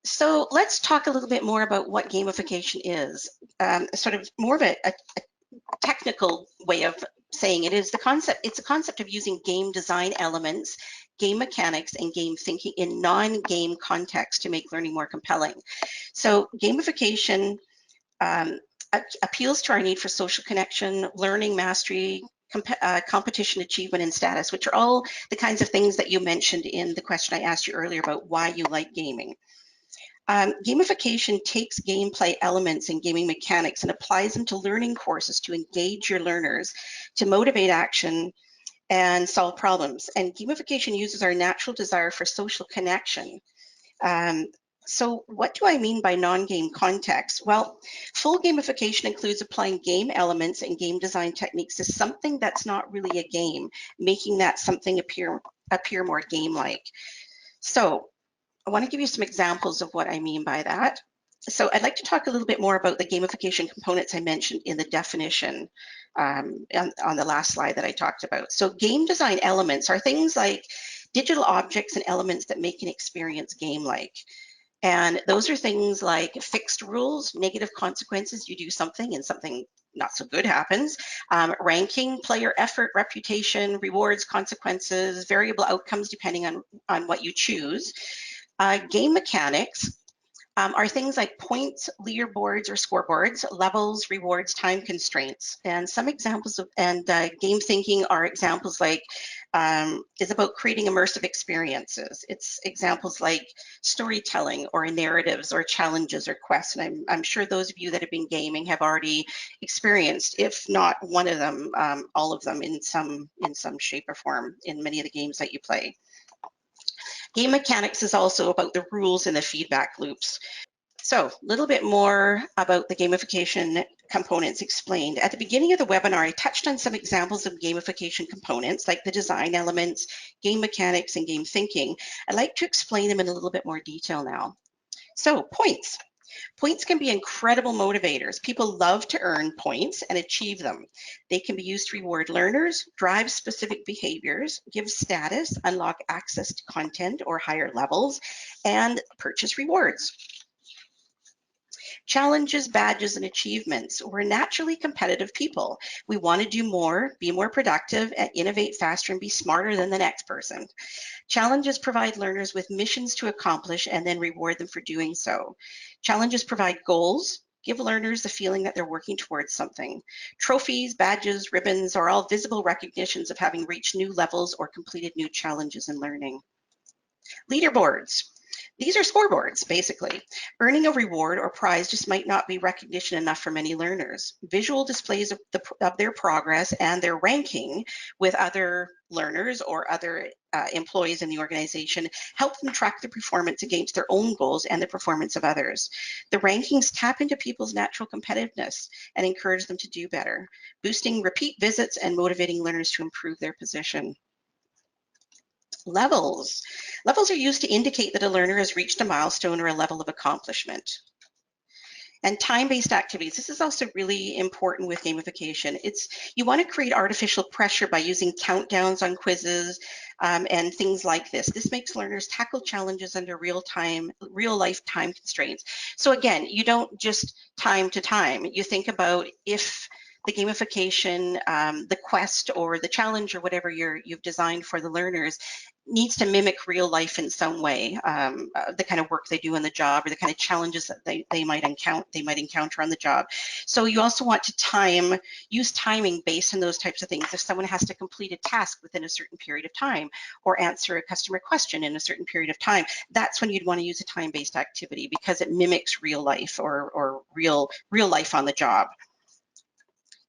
So let's talk a little bit more about what gamification is. Sort of more of a technical way of saying it is the concept. It's a concept of using game design elements, game mechanics, and game thinking in non-game context to make learning more compelling. So gamification appeals to our need for social connection, learning, mastery, competition, achievement, and status, which are all the kinds of things that you mentioned in the question I asked you earlier about why you like gaming. Gamification takes gameplay elements and gaming mechanics and applies them to learning courses to engage your learners, to motivate action and solve problems. And gamification uses our natural desire for social connection. So what do I mean by non-game context? Well, full gamification includes applying game elements and game design techniques to something that's not really a game, making that something appear more game-like. So I want to give you some examples of what I mean by that. So I'd like to talk a little bit more about the gamification components I mentioned in the definition on the last slide that I talked about. So game design elements are things like digital objects and elements that make an experience game-like. And those are things like fixed rules, negative consequences, you do something and something not so good happens, ranking, player effort, reputation, rewards, consequences, variable outcomes depending on what you choose. Game mechanics are things like points, leaderboards or scoreboards, levels, rewards, time constraints. And some examples of, game thinking are examples like, is about creating immersive experiences. It's examples like storytelling or narratives or challenges or quests. And I'm sure those of you that have been gaming have already experienced, if not one of them, all of them in some shape or form in many of the games that you play. Game mechanics is also about the rules and the feedback loops. So a little bit more about the gamification components explained. At the beginning of the webinar, I touched on some examples of gamification components like the design elements, game mechanics, and game thinking. I'd like to explain them in a little bit more detail now. So points. Points can be incredible motivators. People love to earn points and achieve them. They can be used to reward learners, drive specific behaviors, give status, unlock access to content or higher levels, and purchase rewards. Challenges, badges, and achievements. We're naturally competitive people. We want to do more, be more productive, and innovate faster and be smarter than the next person. Challenges provide learners with missions to accomplish and then reward them for doing so. Challenges provide goals, give learners the feeling that they're working towards something. Trophies, badges, ribbons are all visible recognitions of having reached new levels or completed new challenges in learning. Leaderboards. These are scoreboards, basically. Earning a reward or prize just might not be recognition enough for many learners. Visual displays of their progress and their ranking with other learners or other employees in the organization help them track their performance against their own goals and the performance of others. The rankings tap into people's natural competitiveness and encourage them to do better, boosting repeat visits and motivating learners to improve their position. Levels. Levels are used to indicate that a learner has reached a milestone or a level of accomplishment. And time-based activities. This is also really important with gamification. You want to create artificial pressure by using countdowns on quizzes and things like this. This makes learners tackle challenges under real-life time constraints. So again, you don't just time to time. You think about if the gamification, the quest or the challenge or whatever you've designed for the learners needs to mimic real life in some way, the kind of work they do on the job or the kind of challenges that they might encounter on the job. So you also want to use timing based on those types of things. If someone has to complete a task within a certain period of time or answer a customer question in a certain period of time, that's when you'd want to use a time-based activity because it mimics real life or real life on the job.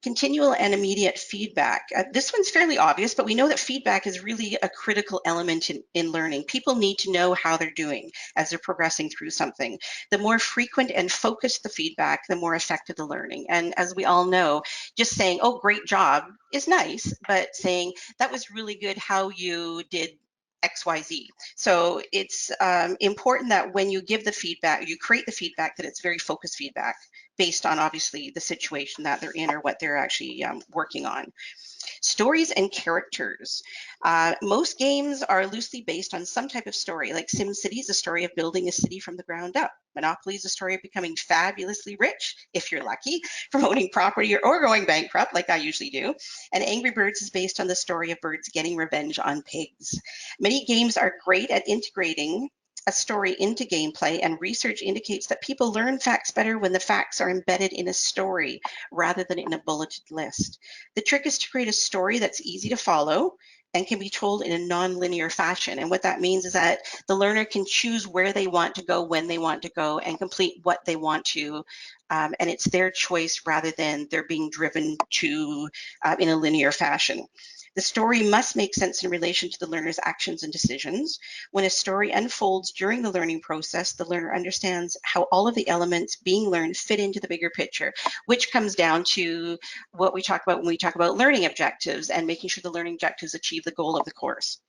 Continual and immediate feedback. This one's fairly obvious, but we know that feedback is really a critical element in learning. People need to know how they're doing as they're progressing through something. The more frequent and focused the feedback, the more effective the learning. And as we all know, just saying, oh, great job is nice, but saying that was really good how you did XYZ. So it's important that when you give the feedback, you create the feedback, that it's very focused feedback. based on obviously the situation that they're in or what they're actually working on. Stories and characters. Most games are loosely based on some type of story, like SimCity is a story of building a city from the ground up. Monopoly is a story of becoming fabulously rich, if you're lucky, from owning property or going bankrupt, like I usually do. And Angry Birds is based on the story of birds getting revenge on pigs. Many games are great at integrating a story into gameplay, and research indicates that people learn facts better when the facts are embedded in a story rather than in a bulleted list. The trick is to create a story that's easy to follow and can be told in a non-linear fashion. And what that means is that the learner can choose where they want to go, when they want to go, and complete what they want to. And it's their choice rather than they're being driven to in a linear fashion. The story must make sense in relation to the learner's actions and decisions. When a story unfolds during the learning process, the learner understands how all of the elements being learned fit into the bigger picture, which comes down to what we talk about when we talk about learning objectives and making sure the learning objectives achieve the goal of the course.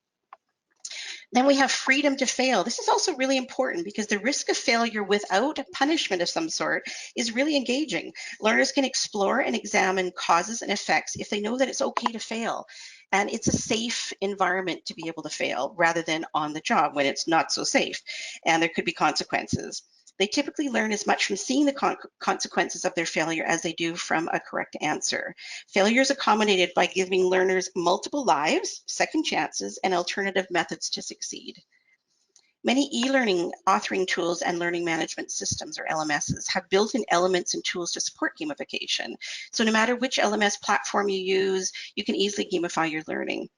Then we have freedom to fail. This is also really important because the risk of failure without a punishment of some sort is really engaging. Learners can explore and examine causes and effects if they know that it's okay to fail. And it's a safe environment to be able to fail rather than on the job when it's not so safe and there could be consequences. They typically learn as much from seeing the consequences of their failure as they do from a correct answer. Failure is accommodated by giving learners multiple lives, second chances, and alternative methods to succeed. Many e-learning authoring tools and learning management systems, or LMSs, have built-in elements and tools to support gamification. So no matter which LMS platform you use, you can easily gamify your learning.